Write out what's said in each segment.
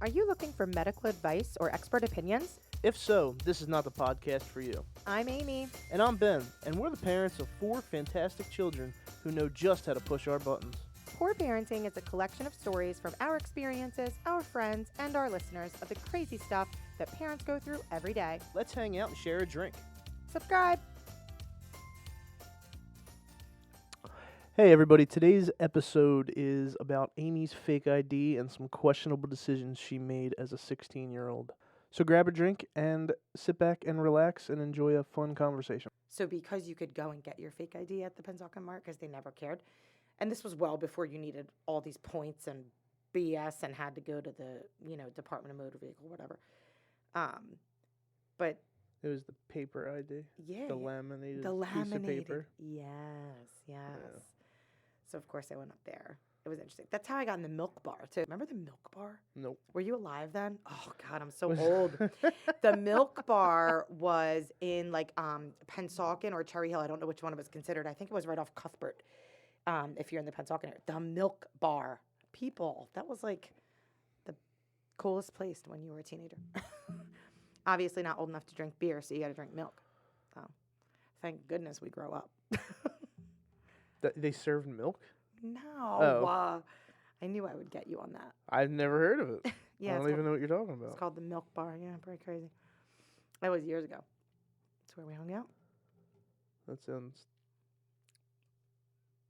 Are you looking for medical advice or expert opinions? If so, this is not the podcast for you. I'm Amy. And I'm Ben, and we're the parents of 4 fantastic children who know just how to push our buttons. Poor Parenting is a collection of stories from our experiences, our friends, and our listeners of the crazy stuff that parents go through every day. Let's hang out and share a drink. Subscribe. Hey everybody, today's episode is about Amy's fake ID and some questionable decisions she made as a 16-year-old. So grab a drink and sit back and relax and enjoy a fun conversation. So because you could go and get your fake ID at the Pennsauken Mart because they never cared, and this was well before you needed all these points and BS and had to go to the, Department of Motor Vehicle, whatever. But It was the paper ID. yeah, The laminated the piece of laminated. paper. Yes. Yeah. So of course I went up there. It was interesting. That's how I got in the milk bar too. Remember the milk bar? Nope. Were you alive then? Oh God, I'm so old. The milk bar was in like Pennsauken or Cherry Hill. I don't know which one it was considered. I think it was right off Cuthbert. If you're in the Pennsauken area, the milk bar. People, that was like the coolest place when you were a teenager. Obviously not old enough to drink beer, so you got to drink milk. So thank goodness we grow up. They served milk? No. Oh. I knew I would get you on that. I've never heard of it. Yeah, I don't even know what you're talking it's about. called the Milk Bar. Yeah, pretty crazy. That was years ago. That's where we hung out. That sounds.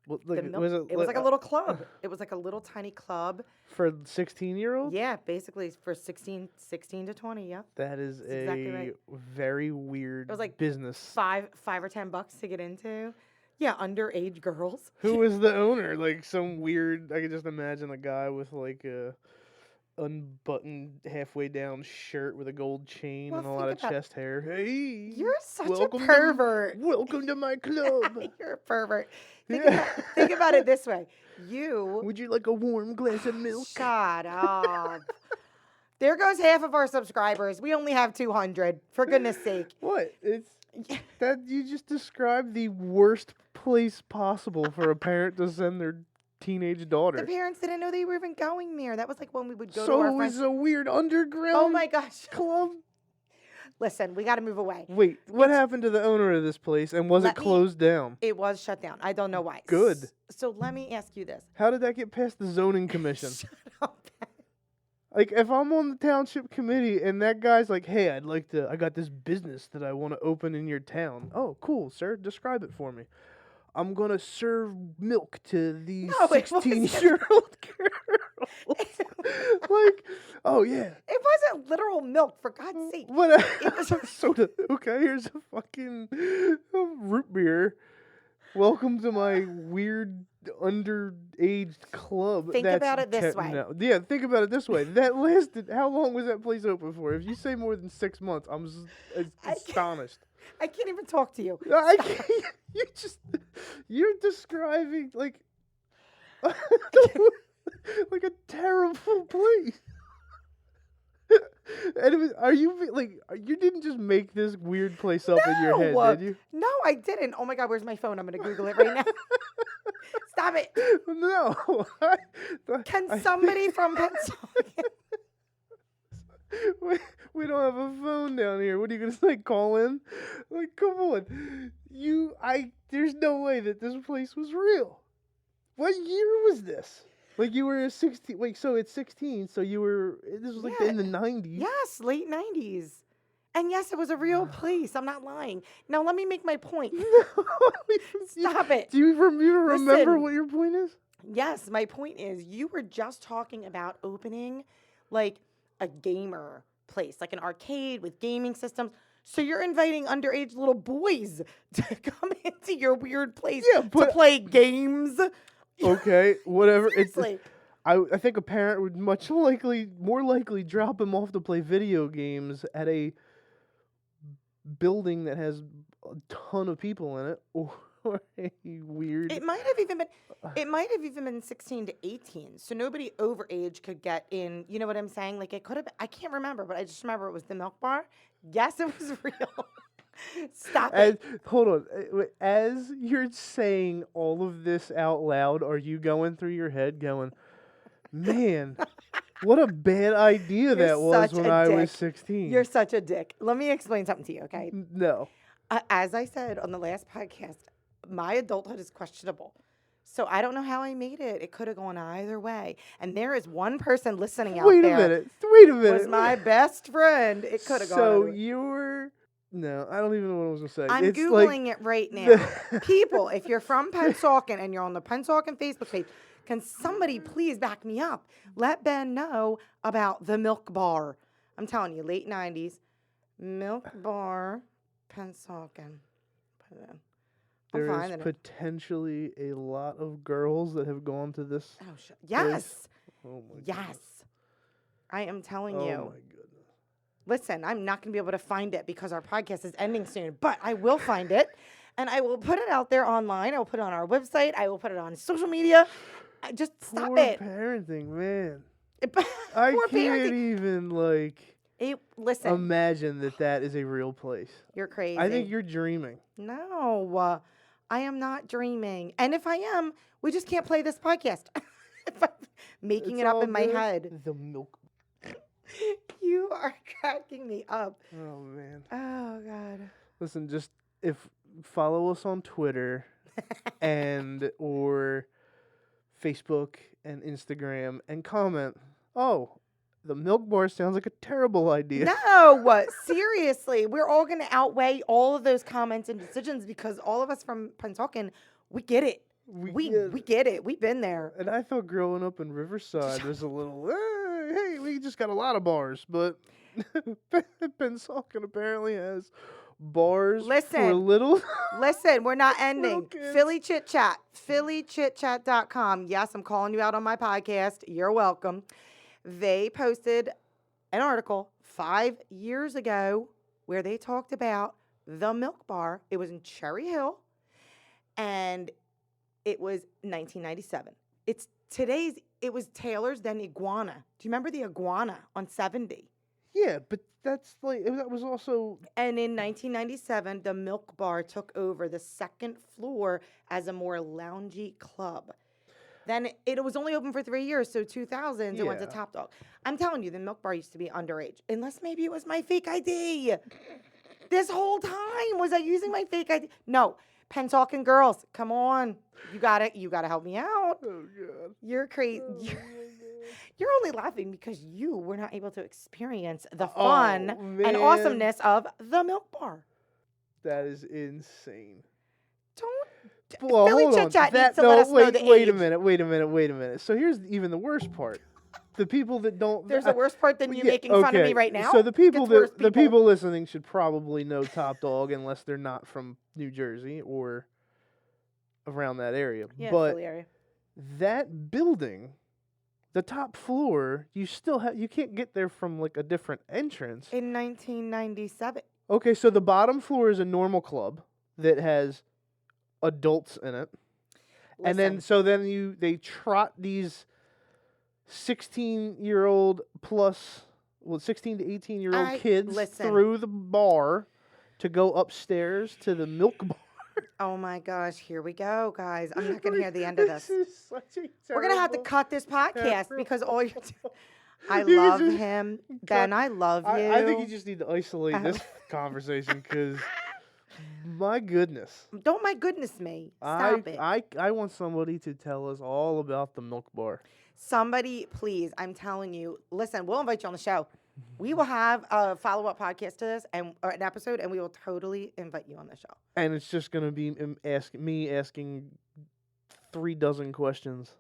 Well, The like, milk, was it was like a little club. It was like a little tiny club. for 16-year-olds? Yeah, basically for 16 to 20. Yeah, That is That's exactly a right. very weird It was like business. $5 or $10 to get into. Yeah, underage girls. Who was the owner? Like some weird. I could just imagine a guy with like a unbuttoned halfway down shirt with a gold chain Well, and a lot of think about- chest hair. Hey, You're such welcome a to- pervert. welcome to my club. You're a pervert. Yeah. Think about it this way. You Would you like a warm glass of milk? Shut up. There goes half of our subscribers. We only have 200. For goodness sake. What? It's that you just described the worst place possible for a parent to send their teenage The daughter. parents didn't know they were even going there. That was like when we would go to So our it was friends. a weird underground Oh my gosh. club. Listen, we got to move away. Wait, what happened to the owner of this place, and was it Let me- closed down? It was shut down. I don't know why. Good. So let me ask you this. How did that get past the zoning commission? Shut up. Like, if I'm on the township committee and that guy's like, "Hey, I got this business that I want to open in your town." Oh, cool, sir. Describe it for me. I'm gonna serve milk to these No, it wasn't. 16-year-old girls. Like, oh yeah. It wasn't literal milk, for God's sake. What? It was a- soda. Okay, here's a fucking root beer. Welcome to my weird underage club. Think about it this way. No. Yeah, think about it this way. That lasted. How long was that place open for? If you say more than 6 months, I'm astonished. I can't even talk to you. I can't, you're describing like like a terrible place. And it was. You didn't just make this weird place up in your head, did you? No, I didn't. Oh my God, where's my phone? I'm going to Google it right now. Stop it. No. Can somebody from Pennsauken? We don't have a phone down here. What are you gonna say? Call in? Like, come on. There's no way that this place was real. What year was this? Like, you were 16. Wait, so it's 16. So this was like Yeah. in the 90s. Yes, late 90s. And yes, it was a real place. I'm not lying. Now, let me make my point. Stop it. Do you remember Listen. what your point is? Yes, my point is you were just talking about opening like a gamer place, like an arcade with gaming systems. So you're inviting underage little boys to come into your weird place Yeah, to but- play games. Okay, whatever. Seriously. I think a parent would more likely drop him off to play video games at a building that has a ton of people in it, or a weird. It might have even been 16 to 18. So nobody overage could get in. You know what I'm saying? Like it could have been, I can't remember, but I just remember it was the milk bar. Yes, it was real. Stop it. Hold on. As you're saying all of this out loud, are you going through your head going, man, What a bad idea You're that was such when a I was dick. 16. You're such a dick. Let me explain something to you, okay? No. As I said on the last podcast, my adulthood is questionable. So I don't know how I made it. It could have gone either way. And there is one person listening out Wait a there minute. Wait a was minute. my best friend. It could have gone So either way. you're. No, I don't even know what I was going to say. I'm It's Googling like it right now. People, if you're from Pennsauken and you're on the Pennsauken Facebook page, can somebody please back me up? Let Ben know about the Milk Bar. I'm telling you, late 90s. Milk Bar, Pennsauken. Put it in. I'm There is finding it. potentially a lot of girls that have gone to this. Oh, yes. Oh my Yes. goodness. I am telling Oh you. my goodness. Listen, I'm not going to be able to find it because our podcast is ending soon, but I will find it and I will put it out there online. I will put it on our website. I will put it on social media. Just stop Poor it. parenting, man. Poor I can't parenting. even Listen, imagine that is a real place. you're crazy. I think you're dreaming. No, I am not dreaming. And if I am, we just can't play this podcast. If I'm making It's it up all in my good. head. The milk. You are cracking me up. Oh man. Oh, God. Listen, just follow us on Twitter and or Facebook and Instagram and comment. Oh, the milk bar sounds like a terrible idea. No, seriously. We're all going to outweigh all of those comments and decisions because all of us from Pennsauken, we get it. We get it. We've been there. And I thought growing up in Riverside was a little, hey, we just got a lot of bars, but Pennsauken apparently has bars for Listen. little. Listen, we're not Little ending. kids. Philly Chit Chat, phillychitchat.com. Yes, I'm calling you out on my podcast. You're welcome. They posted an article 5 years ago where they talked about the Milk Bar. It was in Cherry Hill, and it was 1997. It was Taylor's, then Iguana. Do you remember the Iguana on 70? Yeah, but that was also. And in 1997, the Milk Bar took over the second floor as a more loungy club. Then it was only open for 3 years, so 2000s it went to Yeah. Top Dog. I'm telling you, the Milk Bar used to be underage, unless maybe it was my fake ID. This whole time was I using my fake ID? No, Pennsauken girls, come on, you gotta help me out. Oh God. You're crazy. Oh, my God. You're only laughing because you were not able to experience the fun Oh, and man. awesomeness of the Milk Bar. That is insane. Don't. Well, Philly hold Chit on. Chat needs to let us know the wait a age. minute. So here's even the worst part. The people that don't. There's a worse part than you making fun of me right now. So the people Gets worse, the people listening should probably know Top Dog unless they're not from New Jersey or around that area. Yeah, but Philly area. that building, the top floor, you can't get there from like a different entrance. In 1997. Okay, so the bottom floor is a normal club that has adults in it. And then they trot these 16-year-old plus 16 to 18-year-old kids through the bar to go upstairs to the Milk Bar. Oh my gosh, here we go, guys. I'm not going to hear the end of this. This is such a We're going to have to terrible, cut this podcast because all you're terrible- I You love just- him. Ben, I love you. I think you just need to isolate this conversation because, my goodness. Don't my goodness me. Stop it. I want somebody to tell us all about the Milk Bar. Somebody, please, I'm telling you. Listen, we'll invite you on the show. We will have a follow-up podcast to this or an episode, and we will totally invite you on the show. And it's just going to be me asking 3 dozen questions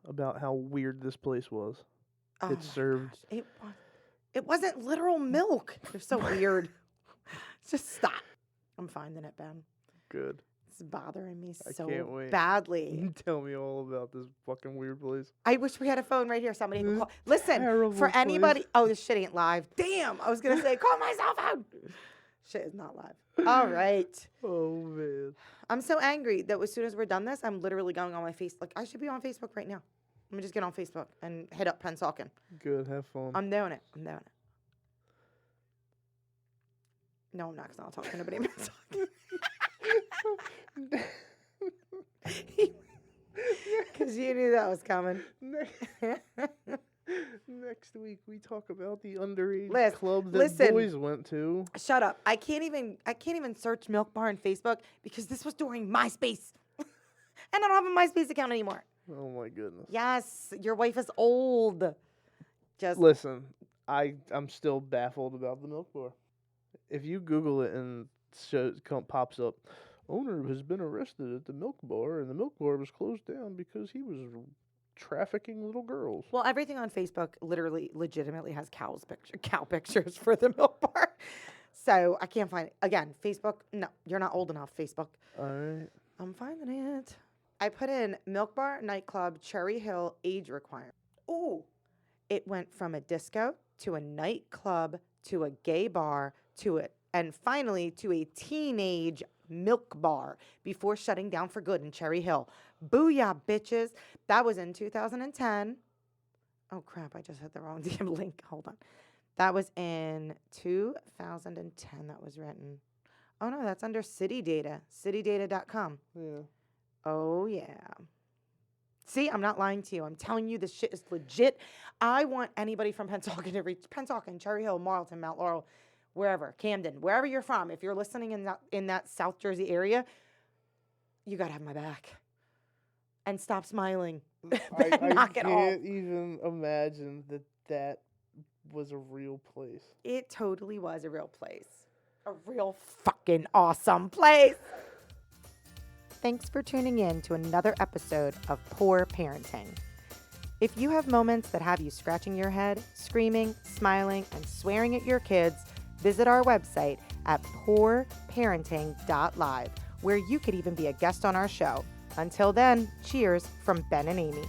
about how weird this place was. Oh It my served. gosh. It wasn't literal milk. You're so weird. Just stop. I'm finding it, Ben. Good. It's bothering me I so can't wait. badly. Tell me all about this fucking weird place. I wish we had a phone right here. Somebody could This call. Listen, terrible for place. anybody. Oh, this shit ain't live. Damn. I was going to say, call my cell phone. Shit is not live. All right. Oh, man. I'm so angry that as soon as we're done this, I'm literally going on my face. Like, I should be on Facebook right now. Let me just get on Facebook and hit up Pennsauken. Good. Have fun. I'm doing it. No, I'm not, because I'll talk to nobody in Pennsauken. Because you knew that was coming. Next week we talk about the underage Listen, club that listen. boys went to. Shut up. I can't even search Milk Bar on Facebook because this was during MySpace. And I don't have a MySpace account anymore. Oh my goodness. Yes, your wife is old. Just Listen, I'm still baffled about the milk bar. If you Google it and pops up, owner has been arrested at the milk bar, and the milk bar was closed down because he was trafficking little girls. well, everything on Facebook legitimately has cow pictures for the Milk Bar. So I can't find it. Again, Facebook, no, you're not old enough, Facebook. All right. I'm finding it. I put in Milk Bar nightclub Cherry Hill age requirement. Ooh. It went from a disco to a nightclub to a gay bar and finally to a teenage milk bar before shutting down for good in Cherry Hill. Booyah, bitches. That was in 2010. Oh, crap. I just hit the wrong damn link. Hold on. That was in 2010 that was written. Oh, no, that's under City Data, citydata.com. Yeah. Oh, yeah. See, I'm not lying to you. I'm telling you this shit is legit. I want anybody from Pennsauken to reach Pennsauken, Cherry Hill, Marlton, Mount Laurel, wherever, Camden, wherever you're from. If you're listening in that South Jersey area, you got to have my back. And stop smiling. I Knock it off. can't even imagine that was a real place. It totally was a real place. A real fucking awesome place. Thanks for tuning in to another episode of Poor Parenting. If you have moments that have you scratching your head, screaming, smiling, and swearing at your kids, visit our website at poorparenting.live, where you could even be a guest on our show. Until then, cheers from Ben and Amy.